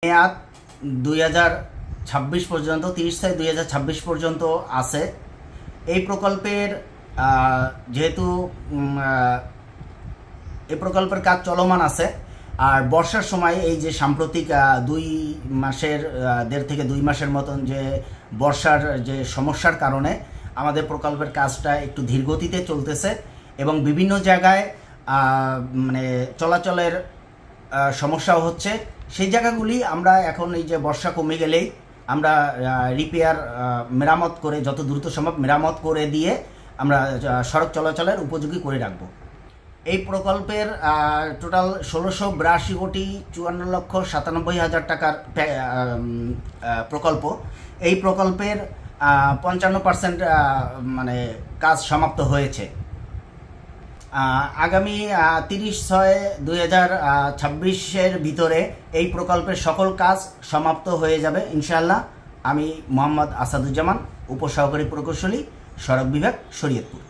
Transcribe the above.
মেয়াদ 2026 পর্যন্ত 30/6/2026 পর্যন্ত আছে। এই প্রকল্পের যেহেতু এই প্রকল্পের কাজ চলমান আছে, আর বর্ষার সময় এই যে সাম্প্রতিক 1.5 থেকে 2 মাসের মতন যে বর্ষার যে সমস্যার কারণে আমাদের প্রকল্পের কাজটা একটু ধীরগতিতে চলতেছে এবং বিভিন্ন জায়গায় মানে চলাচলের সমস্যাও হচ্ছে। সেই জায়গাগুলি আমরা এখন এই যে বর্ষা কমে গেলেই আমরা রিপেয়ার মেরামত করে যত দ্রুত সম্ভব মেরামত করে দিয়ে আমরা সড়ক চলাচলের উপযোগী করে রাখব। এই প্রকল্পের টোটাল 16,54,94,97,000 টাকার প্রকল্প। এই প্রকল্পের 55% মানে কাজ সমাপ্ত হয়েছে। আগামী 30/6/2026 ভিতরে এই প্রকল্পের সকল কাজ সমাপ্ত হয়ে যাবে ইনশাআল্লাহ। আমি মোহাম্মদ আসাদুজ্জামান, উপসহকারী প্রকৌশলী, সড়ক বিভাগ, শরীয়তপুর।